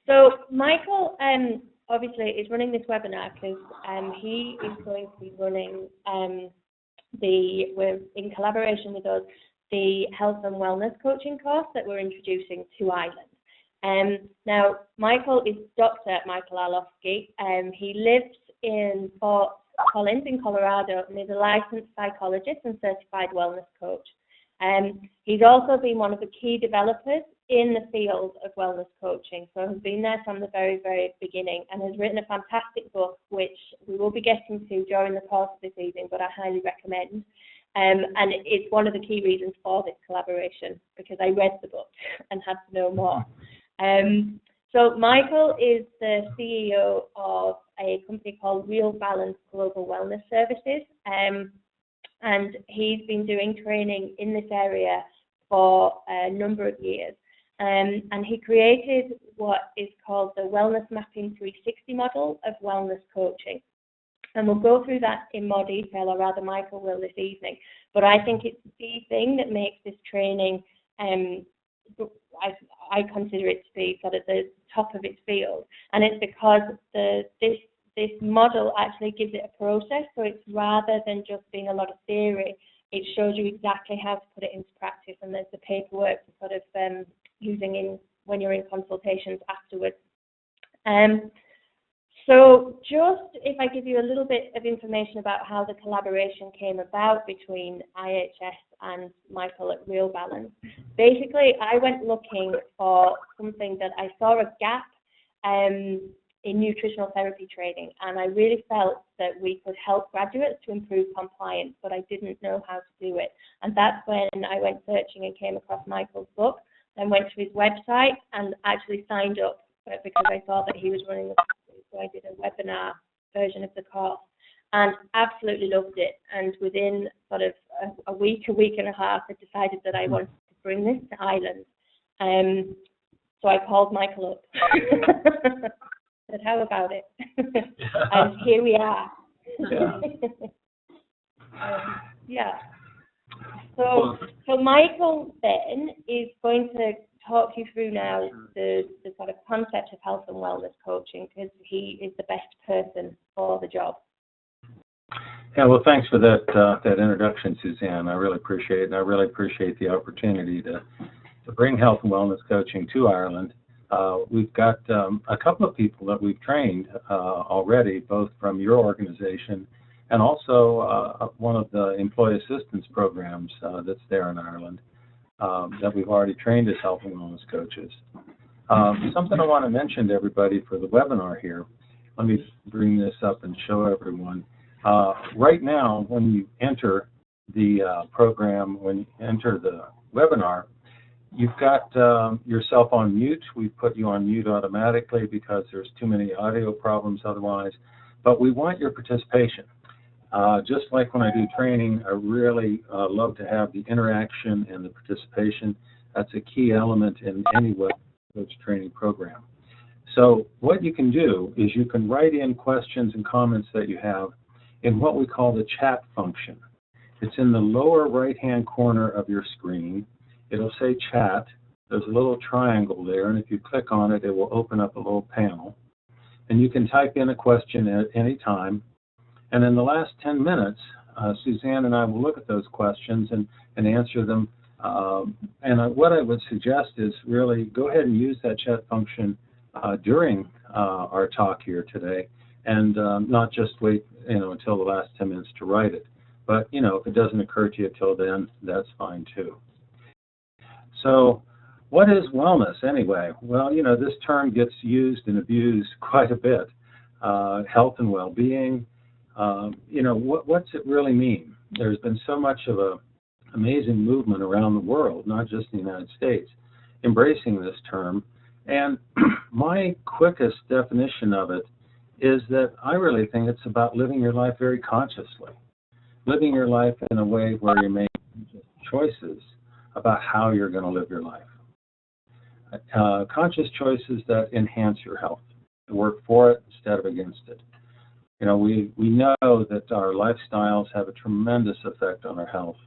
So Michael obviously is running this webinar because he is going to be running we're in collaboration with us, the health and wellness coaching course that we're introducing to Ireland. Now, Michael is Dr. Michael Arloski. He lives in Fort Collins in Colorado and is a licensed psychologist and certified wellness coach. He's also been one of the key developers in the field of wellness coaching, so has been there from the very, very beginning and has written a fantastic book, which we will be getting to during the course of this evening, but I highly recommend. And it's one of the key reasons for this collaboration, because I read the book and had to know more. So Michael is the CEO of a company called Real Balance Global Wellness Services, and he's been doing training in this area for a number of years. And he created what is called the Wellness Mapping 360 model of wellness coaching. And we'll go through that in more detail, or rather Michael will this evening. But I think it's the thing that makes this training, I consider it to be sort of the top of its field. And it's because this model actually gives it a process, so it's rather than just being a lot of theory, it shows you exactly how to put it into practice, and there's the paperwork to sort of using when you're in consultations afterwards. So just if I give you a little bit of information about how the collaboration came about between IHS and Michael at Real Balance. Basically, I went looking for something that I saw a gap in nutritional therapy training, and I really felt that we could help graduates to improve compliance, but I didn't know how to do it. And that's when I went searching and came across Michael's book, then went to his website and actually signed up because I saw that he was running the course, so I did a webinar version of the course and absolutely loved it. And within sort of a week and a half, I decided that I wanted to bring this to Ireland. So I called Michael up. Said, how about it? And here we are. Yeah. So Michael then is going to talk you through now the sort of concept of health and wellness coaching, because he is the best person for the job. Yeah, well, thanks for that introduction, Suzanne. I really appreciate it, and I really appreciate the opportunity to bring health and wellness coaching to Ireland. We've got a couple of people that we've trained already, both from your organization and also one of the employee assistance programs that's there in Ireland that we've already trained as health and wellness coaches. Something I want to mention to everybody for the webinar here, let me bring this up and show everyone. Right now, when you enter the program, when you enter the webinar, you've got yourself on mute. We've put you on mute automatically because there's too many audio problems otherwise. But we want your participation. Just like when I do training, I really love to have the interaction and the participation. That's a key element in any web coach training program. So what you can do is you can write in questions and comments that you have in what we call the chat function. It's in the lower right-hand corner of your screen. It'll say chat. There's a little triangle there, and if you click on it, it will open up a little panel. And you can type in a question at any time. And in the last 10 minutes, Suzanne and I will look at those questions and answer them. What I would suggest is really go ahead and use that chat function during our talk here today, and not just wait until the last 10 minutes to write it. But if it doesn't occur to you till then, that's fine too. So what is wellness anyway? Well, this term gets used and abused quite a bit. Health and well-being, what's it really mean? There's been so much of an amazing movement around the world, not just in the United States, embracing this term. And my quickest definition of it is that I really think it's about living your life very consciously, living your life in a way where you're making choices about how you're going to live your life. Conscious choices that enhance your health, work for it instead of against it. We know that our lifestyles have a tremendous effect on our health,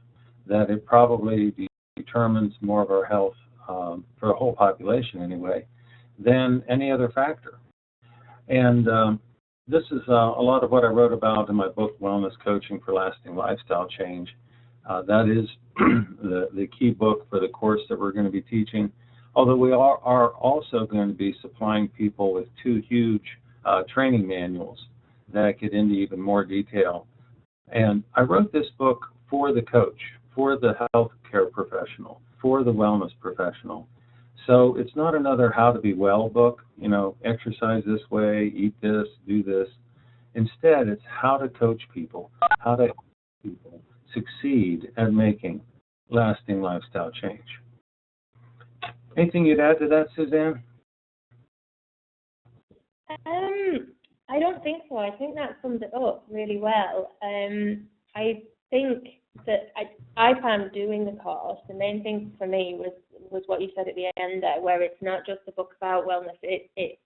that it probably determines more of our health, for the whole population anyway, than any other factor. And this is a lot of what I wrote about in my book, Wellness Coaching for Lasting Lifestyle Change. That is the key book for the course that we're going to be teaching, although we are also going to be supplying people with 2 huge training manuals that get into even more detail. And I wrote this book for the coach, for the healthcare professional, for the wellness professional. So it's not another how to be well book, exercise this way, eat this, do this. Instead, it's how to coach people, how to help people succeed at making lasting lifestyle change. Anything you'd add to that, Suzanne? I don't think so. I think that sums it up really well. I think that I found doing the course, the main thing for me was what you said at the end there, where it's not just a book about wellness. It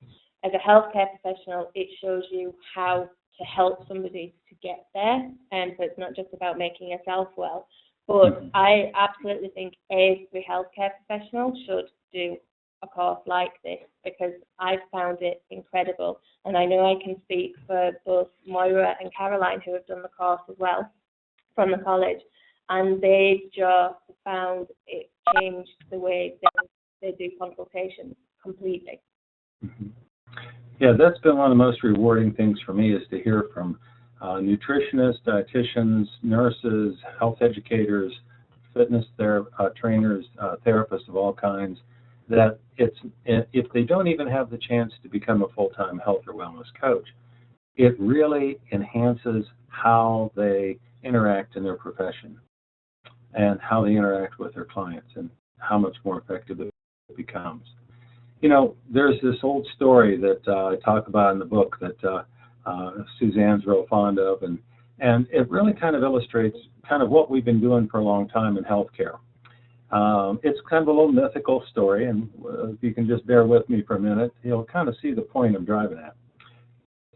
as a healthcare professional, it shows you how to help somebody to get there, and so it's not just about making yourself well. But I absolutely think every healthcare professional should do a course like this, because I've found it incredible, and I know I can speak for both Moira and Caroline, who have done the course as well from the college, and they just found it changed the way they do consultations completely. Mm-hmm. Yeah, that's been one of the most rewarding things for me, is to hear from nutritionists, dietitians, nurses, health educators, fitness trainers, therapists of all kinds, that if they don't even have the chance to become a full-time health or wellness coach, it really enhances how they interact in their profession and how they interact with their clients and how much more effective it becomes. There's this old story that I talk about in the book that Suzanne's real fond of, and it really kind of illustrates kind of what we've been doing for a long time in healthcare. It's kind of a little mythical story, and if you can just bear with me for a minute, you'll kind of see the point I'm driving at.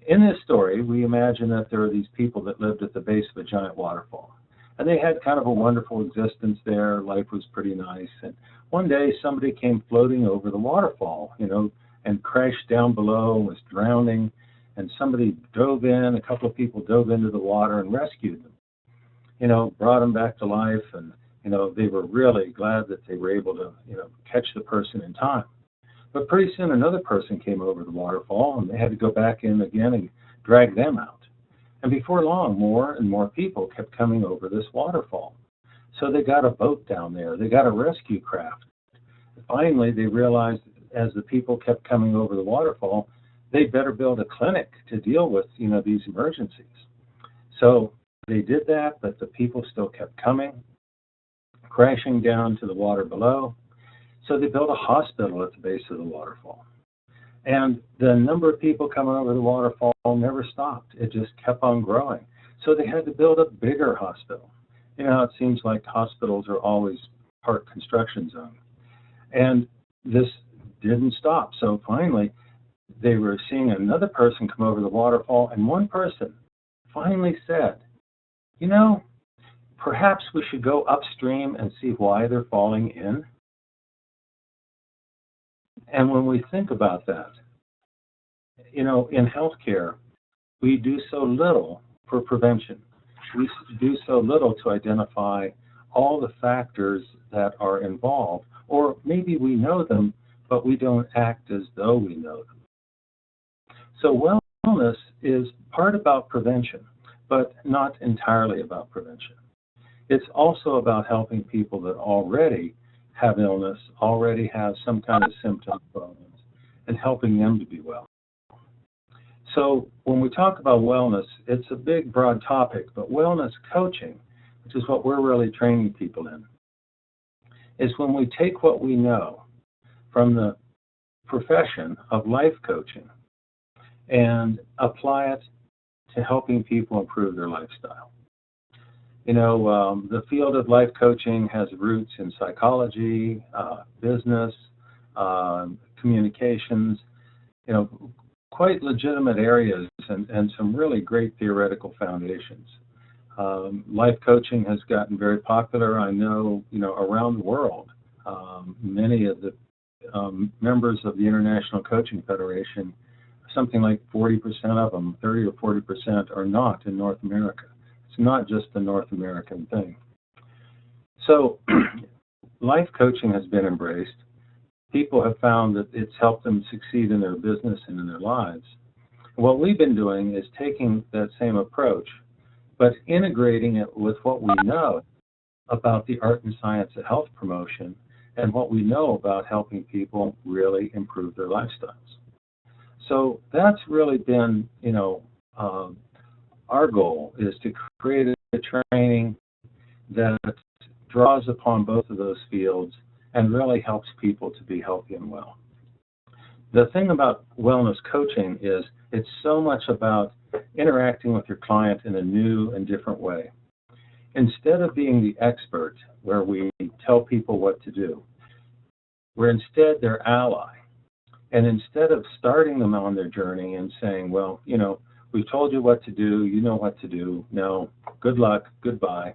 In this story, we imagine that there are these people that lived at the base of a giant waterfall. And they had kind of a wonderful existence there. Life was pretty nice. And one day somebody came floating over the waterfall, and crashed down below and was drowning. And somebody dove in, a couple of people dove into the water and rescued them, brought them back to life. And, they were really glad that they were able to, catch the person in time. But pretty soon another person came over the waterfall, and they had to go back in again and drag them out. And before long, more and more people kept coming over this waterfall. So they got a boat down there. They got a rescue craft. Finally, they realized as the people kept coming over the waterfall, they'd better build a clinic to deal with, these emergencies. So they did that, but the people still kept coming, crashing down to the water below. So they built a hospital at the base of the waterfall. And the number of people coming over the waterfall never stopped. It just kept on growing. So they had to build a bigger hospital. It seems like hospitals are always part construction zone. And this didn't stop. So finally, they were seeing another person come over the waterfall, and one person finally said, perhaps we should go upstream and see why they're falling in. And when we think about that, in healthcare, we do so little for prevention. We do so little to identify all the factors that are involved, or maybe we know them, but we don't act as though we know them. So wellness is part about prevention, but not entirely about prevention. It's also about helping people that already have illness, already have some kind of symptom problems, and helping them to be well. So when we talk about wellness, it's a big, broad topic, but wellness coaching, which is what we're really training people in, is when we take what we know from the profession of life coaching and apply it to helping people improve their lifestyle. The field of life coaching has roots in psychology, business, communications, quite legitimate areas and some really great theoretical foundations. Life coaching has gotten very popular, I know, around the world. Many of the members of the International Coaching Federation, something like 40% of them, 30 or 40%, are not in North America. It's not just a North American thing. So life coaching has been embraced. People have found that it's helped them succeed in their business and in their lives. What we've been doing is taking that same approach, but integrating it with what we know about the art and science of health promotion and what we know about helping people really improve their lifestyles. So that's really been, our goal is to create a training that draws upon both of those fields and really helps people to be healthy and well. The thing about wellness coaching is it's so much about interacting with your client in a new and different way. Instead of being the expert where we tell people what to do, we're instead their ally. And instead of starting them on their journey and saying, well, we've told you what to do, you know what to do, now good luck, goodbye,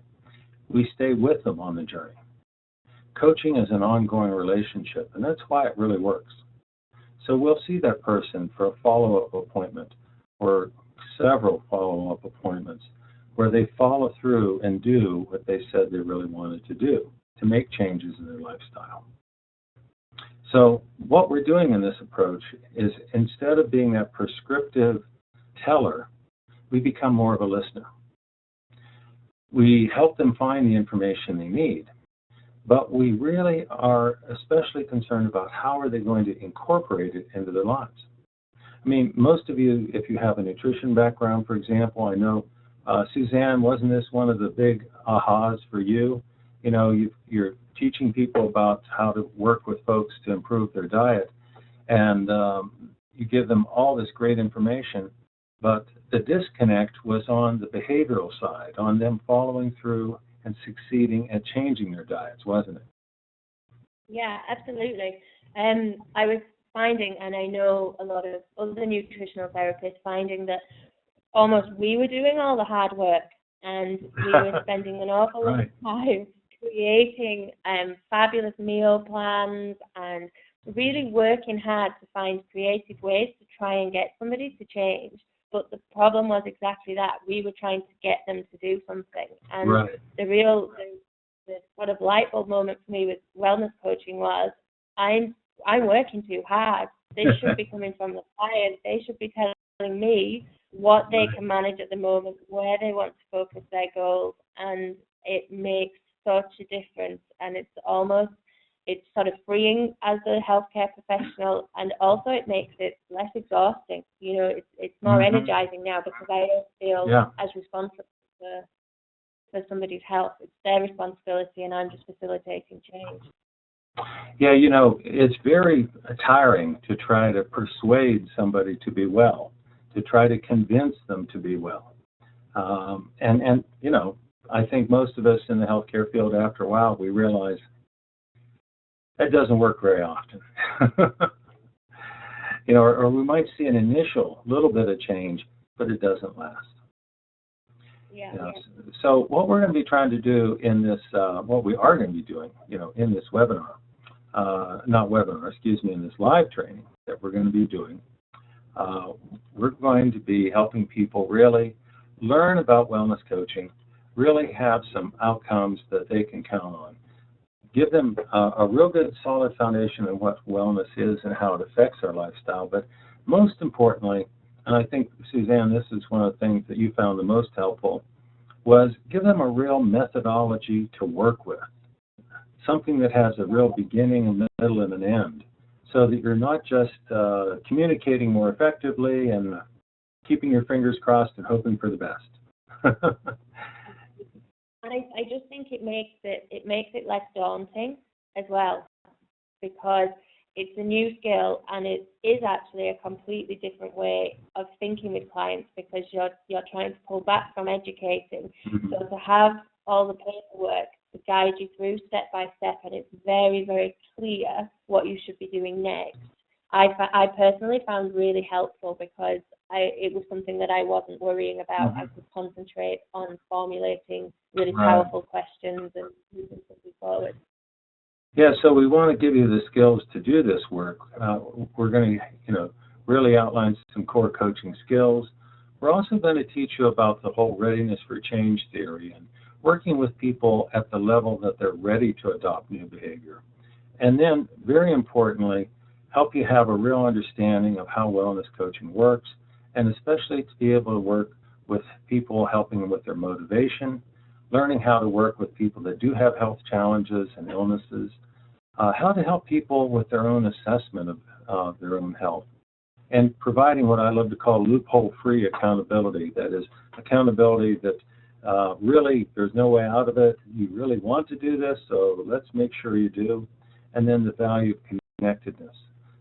we stay with them on the journey. Coaching is an ongoing relationship, and that's why it really works. So we'll see that person for a follow-up appointment or several follow-up appointments where they follow through and do what they said they really wanted to do to make changes in their lifestyle. So what we're doing in this approach is instead of being that prescriptive teller, we become more of a listener. We help them find the information they need, but we really are especially concerned about how are they going to incorporate it into their lives. I mean, most of you, if you have a nutrition background, for example, I know, Suzanne, wasn't this one of the big ahas for you? You're teaching people about how to work with folks to improve their diet, and you give them all this great information, but the disconnect was on the behavioral side, on them following through and succeeding at changing their diets, wasn't it? Yeah, absolutely. I was finding, and I know a lot of other nutritional therapists, finding that almost we were doing all the hard work, and we were spending an awful lot of time creating fabulous meal plans and really working hard to find creative ways to try and get somebody to change. But the problem was exactly that. We were trying to get them to do something. And the sort of light bulb moment for me with wellness coaching was, I'm working too hard. They should be coming from the client. They should be telling me what they can manage at the moment, where they want to focus their goals, and it makes such a difference. And it's sort of freeing as a healthcare professional, and also it makes it less exhausting. It's more energizing now because I don't feel as responsible for somebody's health. It's their responsibility, and I'm just facilitating change. Yeah, it's very tiring to try to persuade somebody to be well, to try to convince them to be well. And I think most of us in the healthcare field, after a while, we realize that doesn't work very often. Or we might see an initial little bit of change, but it doesn't last. So what we're going to be trying to do in this, what we are going to be doing, in this webinar, in this live training that we're going to be doing, we're going to be helping people really learn about wellness coaching, really have some outcomes that they can count on. Give them a real good solid foundation of what wellness is and how it affects our lifestyle. But most importantly, and I think, Suzanne, this is one of the things that you found the most helpful, was give them a real methodology to work with, something that has a real beginning, a middle, and an end, so that you're not just communicating more effectively and keeping your fingers crossed and hoping for the best. And I just think it makes it less daunting as well, because it's a new skill and it is actually a completely different way of thinking with clients, because you're trying to pull back from educating. So to have all the paperwork to guide you through step by step, and it's very, very clear what you should be doing next, I personally found really helpful, because it was something that I wasn't worrying about. I could concentrate on formulating really powerful questions and moving something forward. Yeah, so we want to give you the skills to do this work. We're going to, really outline some core coaching skills. We're also going to teach you about the whole readiness for change theory and working with people at the level that they're ready to adopt new behavior. And then, very importantly, help you have a real understanding of how wellness coaching works, and especially to be able to work with people, helping them with their motivation, learning how to work with people that do have health challenges and illnesses, how to help people with their own assessment of their own health, and providing what I love to call loophole-free accountability. That is, accountability that really there's no way out of it. You really want to do this, so let's make sure you do. And then the value of connectedness.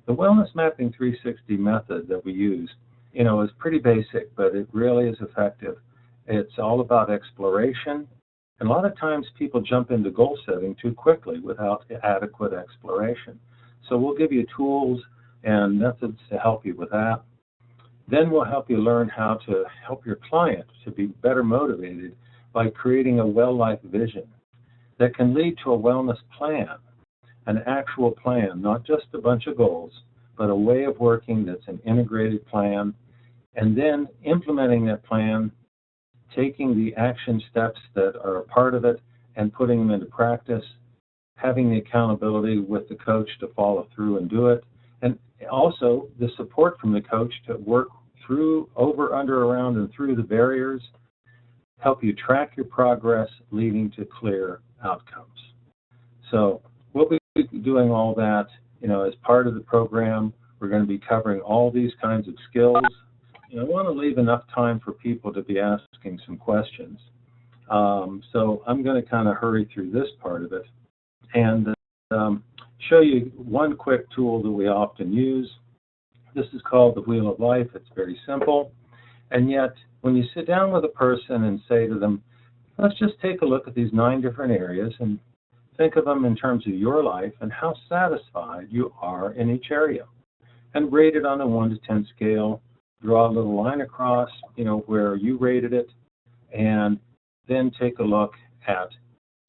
The Wellness Mapping 360 method that we use, is pretty basic, but it really is effective. It's all about exploration. And a lot of times people jump into goal setting too quickly without adequate exploration. So we'll give you tools and methods to help you with that. Then we'll help you learn how to help your client to be better motivated by creating a well-life vision that can lead to a wellness plan, an actual plan, not just a bunch of goals, but a way of working that's an integrated plan, and then implementing that plan, taking the action steps that are a part of it and putting them into practice, having the accountability with the coach to follow through and do it, and also the support from the coach to work through, over, under, around, and through the barriers, help you track your progress, leading to clear outcomes. So we'll be doing all that, as part of the program. We're going to be covering all these kinds of skills. I want to leave enough time for people to be asking some questions. So I'm going to kind of hurry through this part of it and show you one quick tool that we often use. This is called the Wheel of Life. It's very simple. And yet, when you sit down with a person and say to them, let's just take a look at these 9 different areas and think of them in terms of your life and how satisfied you are in each area. And rate it on a 1 to 10 scale. Draw a little line across, where you rated it, and then take a look at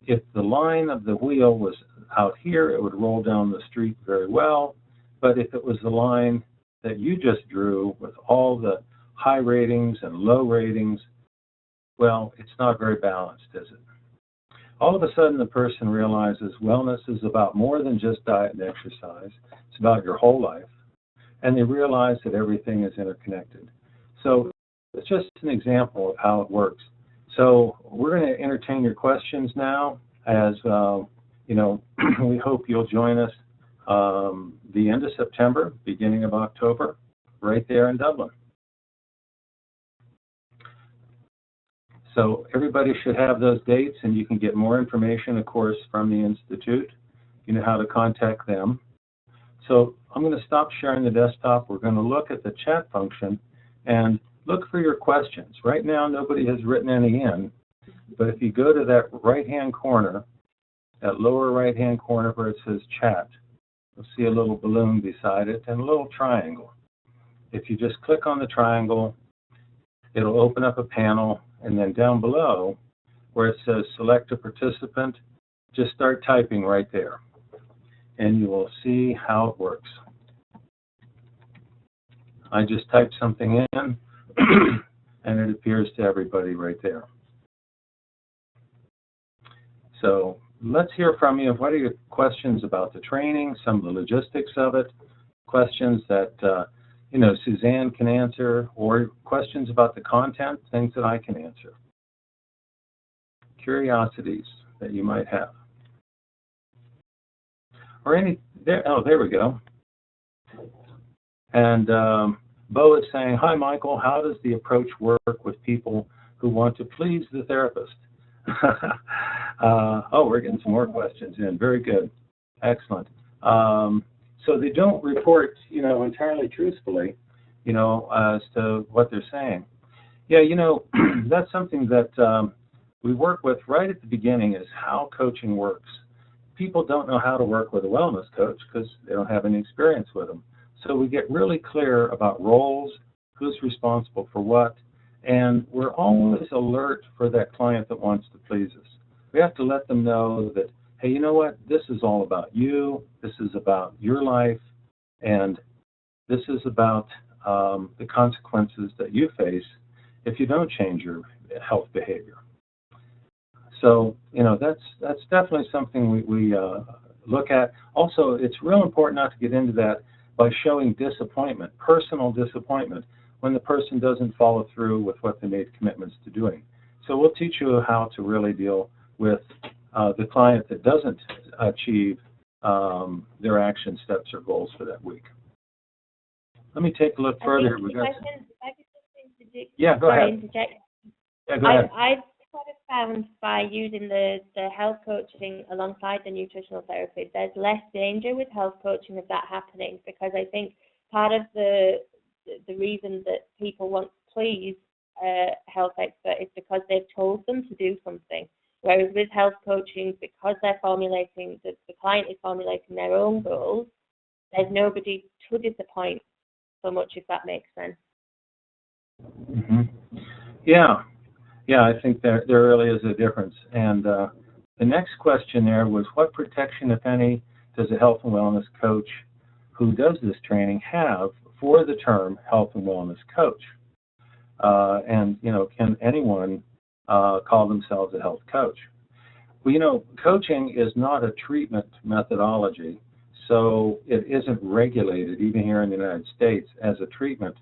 if the line of the wheel was out here, it would roll down the street very well. But if it was the line that you just drew with all the high ratings and low ratings, well, it's not very balanced, is it? All of a sudden, the person realizes wellness is about more than just diet and exercise. It's about your whole life. And they realize that everything is interconnected. So it's just an example of how it works. So we're going to entertain your questions now, as we hope you'll join us the end of September, beginning of October, right there in Dublin. So everybody should have those dates, and you can get more information, of course, from the Institute. You know how to contact them. So I'm going to stop sharing the desktop. We're going to look at the chat function and look for your questions. Right now, nobody has written any in, but if you go to that right-hand corner, that lower right-hand corner where it says chat, you'll see a little balloon beside it and a little triangle. If you just click on the triangle, it'll open up a panel, and then down below where it says select a participant, just start typing right there, and you will see how it works. I just typed something in, and it appears to everybody right there. So let's hear from you. What are your questions about the training, some of the logistics of it, questions that Suzanne can answer, or questions about the content, things that I can answer. Curiosities that you might have. Or any, there we go. And Bo is saying, hi, Michael, how does the approach work with people who want to please the therapist? We're getting some more questions in. Very good. Excellent. So they don't report, entirely truthfully, as to what they're saying. Yeah, that's something that we work with right at the beginning, is how coaching works. People don't know how to work with a wellness coach because they don't have any experience with them. So we get really clear about roles, who's responsible for what, and we're always alert for that client that wants to please us. We have to let them know that, hey, you know what? This is all about you. This is about your life, and this is about the consequences that you face if you don't change your health behavior. So, that's definitely something we look at. Also, it's real important not to get into that by showing disappointment, personal disappointment, when the person doesn't follow through with what they made commitments to doing. So we'll teach you how to really deal with the client that doesn't achieve their action steps or goals for that week. Let me take a look further. Yeah, go ahead. Interject. Yeah, go ahead. I've sort of found by using the health coaching alongside the nutritional therapy, there's less danger with health coaching of that happening, because I think part of the reason that people want to please a health expert is because they've told them to do something. Whereas with health coaching, because they're formulating, the client is formulating their own goals, there's nobody to disappoint so much, if that makes sense. Mm-hmm. Yeah, I think there really is a difference. And the next question there was, what protection, if any, does a health and wellness coach who does this training have for the term health and wellness coach? And can anyone call themselves a health coach? Well, coaching is not a treatment methodology, so it isn't regulated, even here in the United States, as a treatment.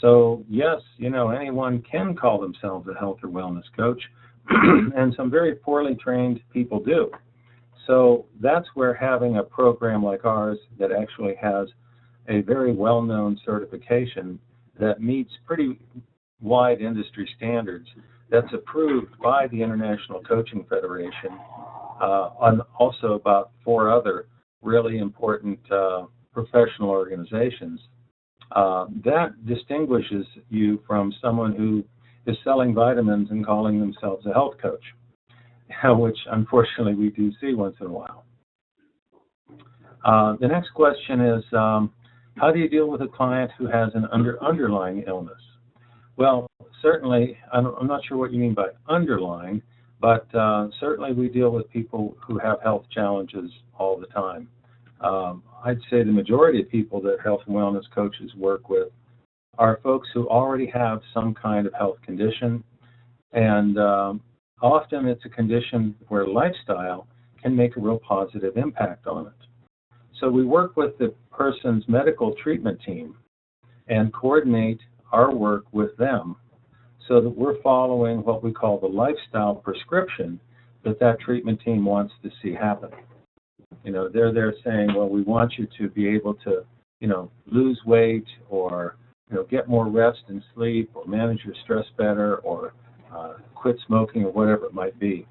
So yes, anyone can call themselves a health or wellness coach, and some very poorly trained people do. So that's where having a program like ours that actually has a very well-known certification that meets pretty wide industry standards, that's approved by the International Coaching Federation, and also about 4 other really important professional organizations. That distinguishes you from someone who is selling vitamins and calling themselves a health coach, which unfortunately we do see once in a while. The next question is, how do you deal with a client who has an underlying illness? Well, certainly, I'm not sure what you mean by underlying, but certainly we deal with people who have health challenges all the time. I'd say the majority of people that health and wellness coaches work with are folks who already have some kind of health condition, and often it's a condition where lifestyle can make a real positive impact on it. So we work with the person's medical treatment team and coordinate our work with them so that we're following what we call the lifestyle prescription that treatment team wants to see happen. They're there saying, well, we want you to be able to, lose weight, or, get more rest and sleep, or manage your stress better, or quit smoking, or whatever it might be.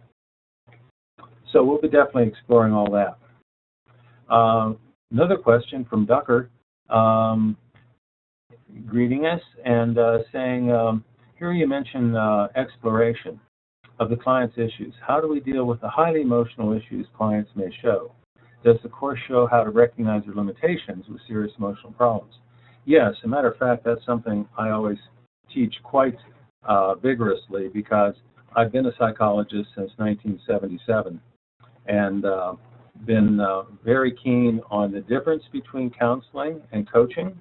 So we'll be definitely exploring all that. Another question from Ducker, greeting us and saying, here you mention exploration of the client's issues. How do we deal with the highly emotional issues clients may show? Does the course show how to recognize their limitations with serious emotional problems? Yes, as a matter of fact, that's something I always teach quite vigorously, because I've been a psychologist since 1977 and been very keen on the difference between counseling and coaching.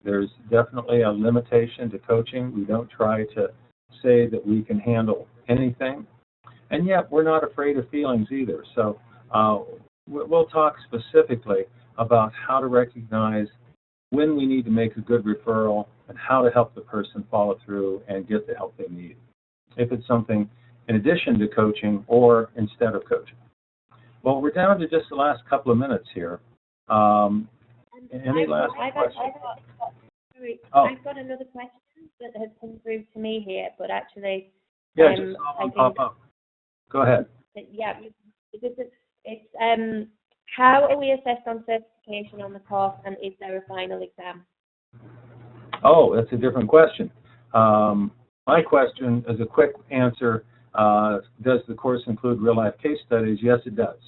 There's definitely a limitation to coaching. We don't try to say that we can handle anything, and yet we're not afraid of feelings either. So we'll talk specifically about how to recognize when we need to make a good referral and how to help the person follow through and get the help they need, if it's something in addition to coaching or instead of coaching. Well, we're down to just the last couple of minutes here. Any last questions? I've got another question that has come through to me here, but actually... Yeah, just pop up. Go ahead. Yeah, it's how are we assessed on certification on the course, and is there a final exam? Oh, that's a different question. My question is a quick answer. Does the course include real-life case studies? Yes, it does.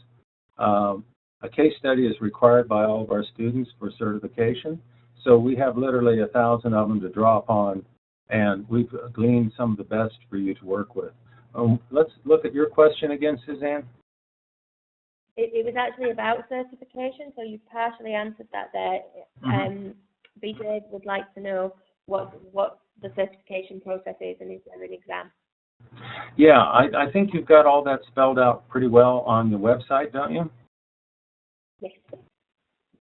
A case study is required by all of our students for certification, so we have literally 1,000 of them to draw upon, and we've gleaned some of the best for you to work with. Let's look at your question again, Suzanne. it was actually about certification, so you partially answered that there. BJ would like to know what the certification process is, and is there an exam? Yeah, I think you've got all that spelled out pretty well on the website, don't you? Yes.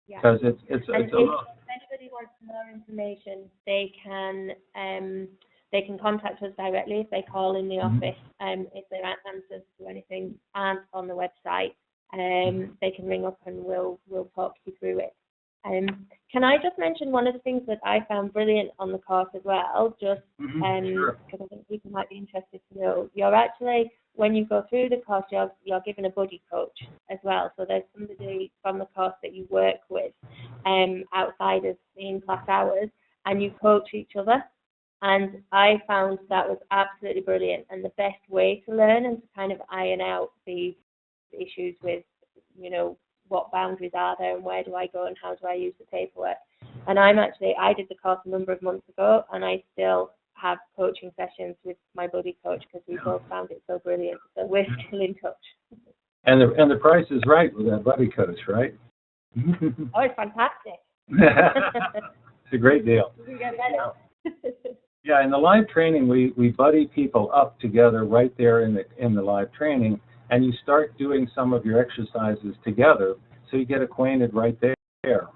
Yeah. Because it's if anybody wants more information, they can contact us directly if they call in the office. If their answers to anything aren't on the website, they can ring up and we'll talk you through it. Can I just mention one of the things that I found brilliant on the course as well, just sure. because I think people might be interested to know. You're actually, when you go through the course, you're given a buddy coach as well. So there's somebody from the course that you work with outside of in-class hours, and you coach each other. And I found that was absolutely brilliant and the best way to learn and to kind of iron out the issues with, you know, what boundaries are there and where do I go and how do I use the paperwork. And I did the course a number of months ago, and I still have coaching sessions with my buddy coach because we both found it so brilliant. So we're still in touch. And the price is right with that buddy coach, right? Oh, it's fantastic. It's a great deal. You can get better. Yeah, in the live training, we buddy people up together right there in the live training, and you start doing some of your exercises together, so you get acquainted right there.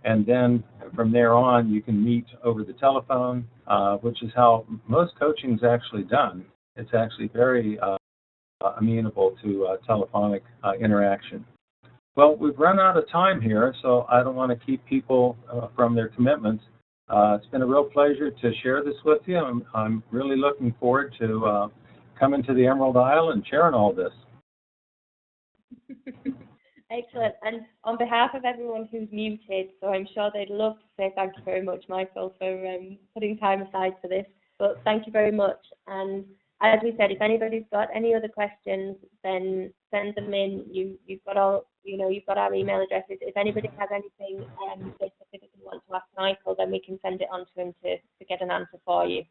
And then from there on, you can meet over the telephone, which is how most coaching is actually done. It's actually very amenable to telephonic interaction. Well, we've run out of time here, so I don't want to keep people from their commitments. It's been a real pleasure to share this with you. I'm really looking forward to coming to the Emerald Isle and sharing all this. Excellent. And on behalf of everyone who's muted, so I'm sure they'd love to say thank you very much, Michael, for putting time aside for this. But thank you very much. And as we said, if anybody's got any other questions, then send them in. You've got all, you've got our email addresses. If anybody has anything they specifically want to ask Michael, then we can send it on to him to get an answer for you.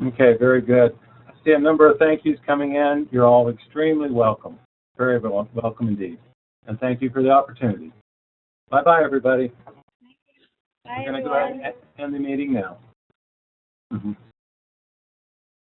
Okay, very good. I see a number of thank yous coming in. You're all extremely welcome. Very welcome indeed. And thank you for the opportunity. Bye-bye, everybody. Bye, We're going to go ahead and end the meeting now.